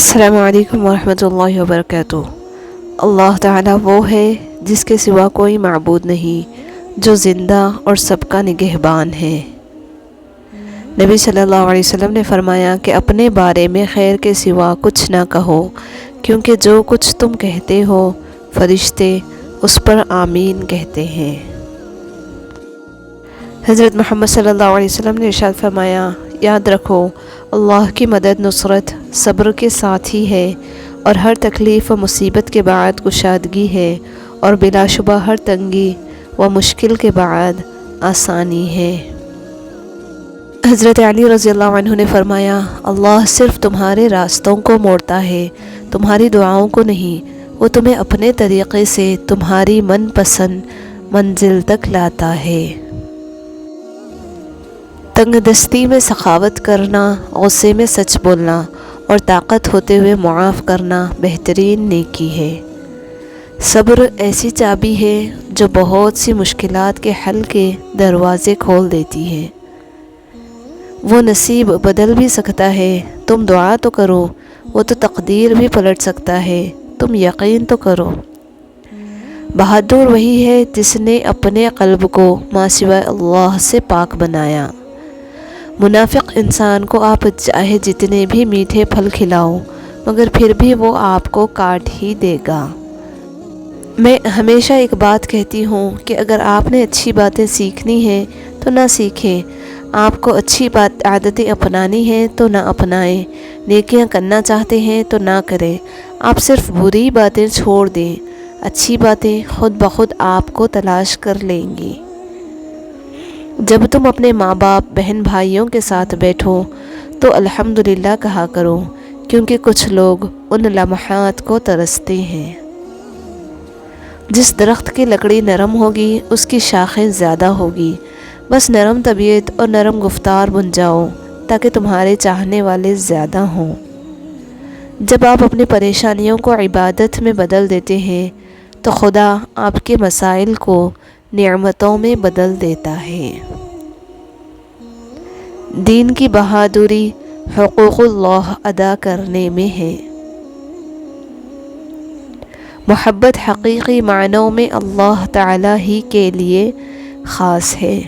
السلام علیکم ورحمۃ اللہ وبرکاتہ۔ اللہ تعالیٰ وہ ہے جس کے سوا کوئی معبود نہیں، جو زندہ اور سب کا نگہبان ہے۔ نبی صلی اللہ علیہ وسلم نے فرمایا کہ اپنے بارے میں خیر کے سوا کچھ نہ کہو، کیونکہ جو کچھ تم کہتے ہو فرشتے اس پر آمین کہتے ہیں۔ حضرت محمد صلی اللہ علیہ وسلم نے ارشاد فرمایا، یاد رکھو اللہ کی مدد نصرت صبر کے ساتھ ہی ہے، اور ہر تکلیف و مصیبت کے بعد کشادگی ہے، اور بلا شبہ ہر تنگی و مشکل کے بعد آسانی ہے۔ حضرت علی رضی اللہ عنہ نے فرمایا، اللہ صرف تمہارے راستوں کو موڑتا ہے، تمہاری دعاؤں کو نہیں۔ وہ تمہیں اپنے طریقے سے تمہاری من پسند منزل تک لاتا ہے۔ تنگ دستی میں سخاوت کرنا، غصے میں سچ بولنا، اور طاقت ہوتے ہوئے معاف کرنا بہترین نیکی ہے۔ صبر ایسی چابی ہے جو بہت سی مشکلات کے حل کے دروازے کھول دیتی ہے۔ وہ نصیب بدل بھی سکتا ہے، تم دعا تو کرو، وہ تو تقدیر بھی پلٹ سکتا ہے، تم یقین تو کرو۔ بہادر وہی ہے جس نے اپنے قلب کو ما سوائے اللہ سے پاک بنایا۔ منافق انسان کو آپ چاہے جتنے بھی میٹھے پھل کھلاؤ، مگر پھر بھی وہ آپ کو کاٹ ہی دے گا۔ میں ہمیشہ ایک بات کہتی ہوں کہ اگر آپ نے اچھی باتیں سیکھنی ہیں تو نہ سیکھیں، آپ کو اچھی عادتیں اپنانی ہیں تو نہ اپنائیں، نیکیاں کرنا چاہتے ہیں تو نہ کریں، آپ صرف بری باتیں چھوڑ دیں، اچھی باتیں خود بخود آپ کو تلاش کر لیں گی۔ جب تم اپنے ماں باپ بہن بھائیوں کے ساتھ بیٹھو تو الحمدللہ کہا کرو، کیونکہ کچھ لوگ ان لمحات کو ترستے ہیں۔ جس درخت کی لکڑی نرم ہوگی اس کی شاخیں زیادہ ہوگی، بس نرم طبیعت اور نرم گفتار بن جاؤ تاکہ تمہارے چاہنے والے زیادہ ہوں۔ جب آپ اپنی پریشانیوں کو عبادت میں بدل دیتے ہیں تو خدا آپ کے مسائل کو نعمتوں میں بدل دیتا ہے۔ دین کی بہادری حقوق اللہ ادا کرنے میں ہے۔ محبت حقیقی معنوں میں اللہ تعالیٰ ہی کے لیے خاص ہے۔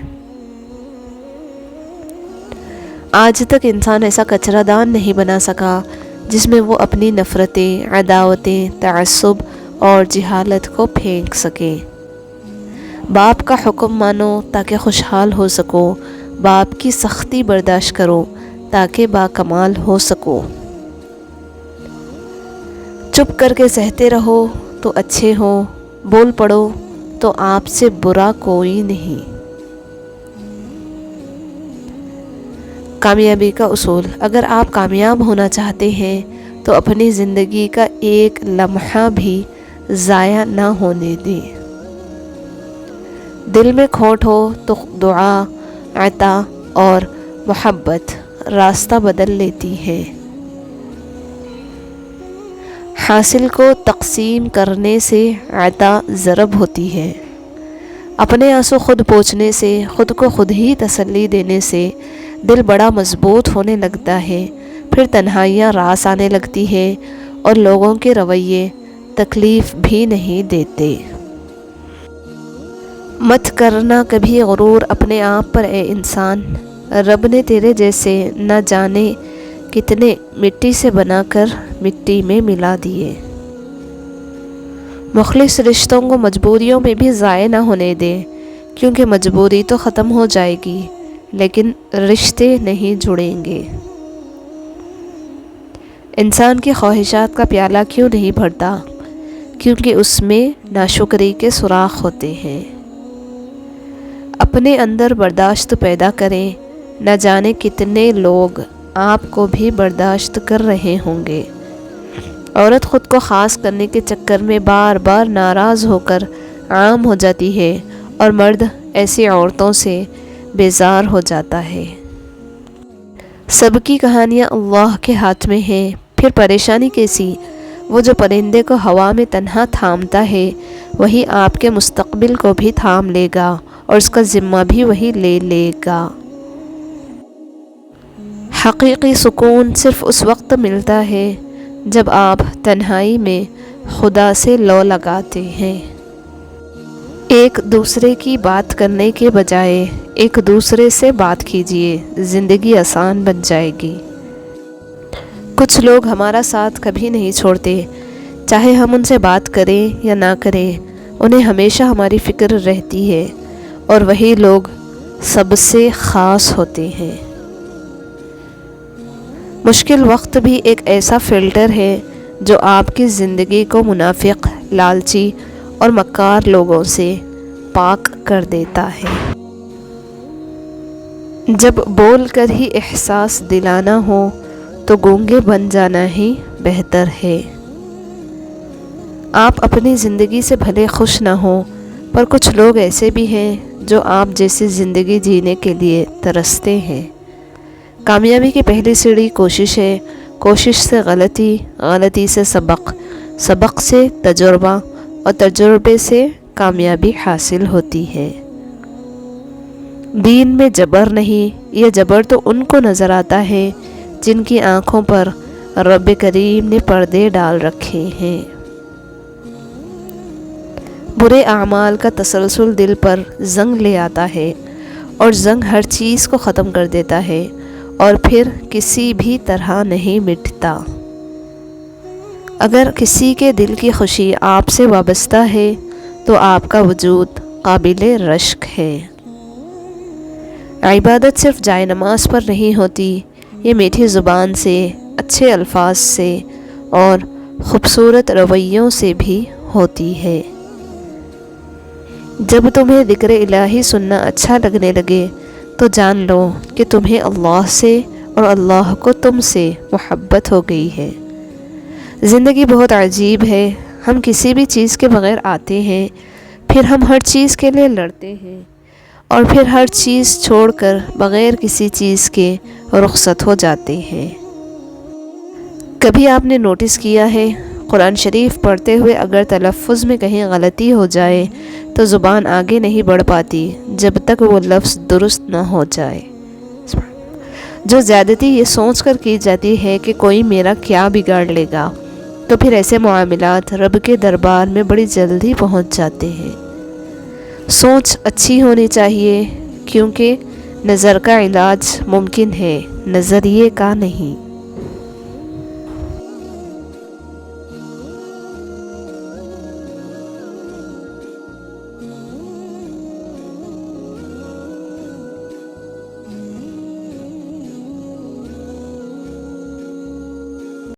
آج تک انسان ایسا کچرا دان نہیں بنا سکا جس میں وہ اپنی نفرتیں، عداوتیں، تعصب اور جہالت کو پھینک سکے۔ باپ کا حکم مانو تاکہ خوشحال ہو سکو، باپ کی سختی برداشت کرو تاکہ باکمال ہو سکو۔ چپ کر کے سہتے رہو تو اچھے ہو، بول پڑو تو آپ سے برا کوئی نہیں۔ کامیابی کا اصول: اگر آپ کامیاب ہونا چاہتے ہیں تو اپنی زندگی کا ایک لمحہ بھی ضائع نہ ہونے دیں۔ دل میں کھوٹ ہو تو دعا، عطا اور محبت راستہ بدل لیتی ہے۔ حاصل کو تقسیم کرنے سے عطا ضرب ہوتی ہے۔ اپنے آنسو خود پوچھنے سے، خود کو خود ہی تسلی دینے سے دل بڑا مضبوط ہونے لگتا ہے، پھر تنہائیاں راس آنے لگتی ہے اور لوگوں کے رویے تکلیف بھی نہیں دیتے۔ مت کرنا کبھی غرور اپنے آپ پر اے انسان، رب نے تیرے جیسے نہ جانے کتنے مٹی سے بنا کر مٹی میں ملا دیے۔ مخلص رشتوں کو مجبوریوں میں بھی ضائع نہ ہونے دے، کیونکہ مجبوری تو ختم ہو جائے گی لیکن رشتے نہیں جڑیں گے۔ انسان کی خواہشات کا پیالہ کیوں نہیں بھرتا؟ کیونکہ اس میں ناشکری کے سوراخ ہوتے ہیں۔ اپنے اندر برداشت پیدا کریں، نہ جانے کتنے لوگ آپ کو بھی برداشت کر رہے ہوں گے۔ عورت خود کو خاص کرنے کے چکر میں بار بار ناراض ہو کر عام ہو جاتی ہے اور مرد ایسی عورتوں سے بیزار ہو جاتا ہے۔ سب کی کہانیاں اللہ کے ہاتھ میں ہیں، پھر پریشانی کیسی؟ وہ جو پرندے کو ہوا میں تنہا تھامتا ہے وہی آپ کے مستقبل کو بھی تھام لے گا اور اس کا ذمہ بھی وہی لے لے گا۔ حقیقی سکون صرف اس وقت ملتا ہے جب آپ تنہائی میں خدا سے لو لگاتے ہیں۔ ایک دوسرے کی بات کرنے کے بجائے ایک دوسرے سے بات کیجیے، زندگی آسان بن جائے گی۔ کچھ لوگ ہمارا ساتھ کبھی نہیں چھوڑتے، چاہے ہم ان سے بات کریں یا نہ کریں، انہیں ہمیشہ ہماری فکر رہتی ہے، اور وہی لوگ سب سے خاص ہوتے ہیں۔ مشکل وقت بھی ایک ایسا فلٹر ہے جو آپ کی زندگی کو منافق، لالچی اور مکار لوگوں سے پاک کر دیتا ہے۔ جب بول کر ہی احساس دلانا ہو تو گونگے بن جانا ہی بہتر ہے۔ آپ اپنی زندگی سے بھلے خوش نہ ہوں، پر کچھ لوگ ایسے بھی ہیں جو آپ جیسی زندگی جینے کے لیے ترستے ہیں۔ کامیابی کی پہلی سیڑھی کوشش ہے، کوشش سے غلطی، غلطی سے سبق، سبق سے تجربہ، اور تجربے سے کامیابی حاصل ہوتی ہے۔ دین میں جبر نہیں، یہ جبر تو ان کو نظر آتا ہے جن کی آنکھوں پر رب کریم نے پردے ڈال رکھے ہیں۔ برے اعمال کا تسلسل دل پر زنگ لے آتا ہے، اور زنگ ہر چیز کو ختم کر دیتا ہے، اور پھر کسی بھی طرح نہیں مٹتا۔ اگر کسی کے دل کی خوشی آپ سے وابستہ ہے تو آپ کا وجود قابل رشک ہے۔ عبادت صرف جائے نماز پر نہیں ہوتی، یہ میٹھی زبان سے، اچھے الفاظ سے اور خوبصورت رویوں سے بھی ہوتی ہے۔ جب تمہیں ذکر الہی سننا اچھا لگنے لگے تو جان لو کہ تمہیں اللہ سے اور اللہ کو تم سے محبت ہو گئی ہے۔ زندگی بہت عجیب ہے، ہم کسی بھی چیز کے بغیر آتے ہیں، پھر ہم ہر چیز کے لیے لڑتے ہیں، اور پھر ہر چیز چھوڑ کر بغیر کسی چیز کے رخصت ہو جاتے ہیں۔ کبھی آپ نے نوٹس کیا ہے، قرآن شریف پڑھتے ہوئے اگر تلفظ میں کہیں غلطی ہو جائے تو زبان آگے نہیں بڑھ پاتی جب تک وہ لفظ درست نہ ہو جائے۔ جو زیادتی یہ سوچ کر کی جاتی ہے کہ کوئی میرا کیا بگاڑ لے گا، تو پھر ایسے معاملات رب کے دربار میں بڑی جلدی پہنچ جاتے ہیں۔ سوچ اچھی ہونی چاہیے، کیونکہ نظر کا علاج ممکن ہے، نظریے کا نہیں۔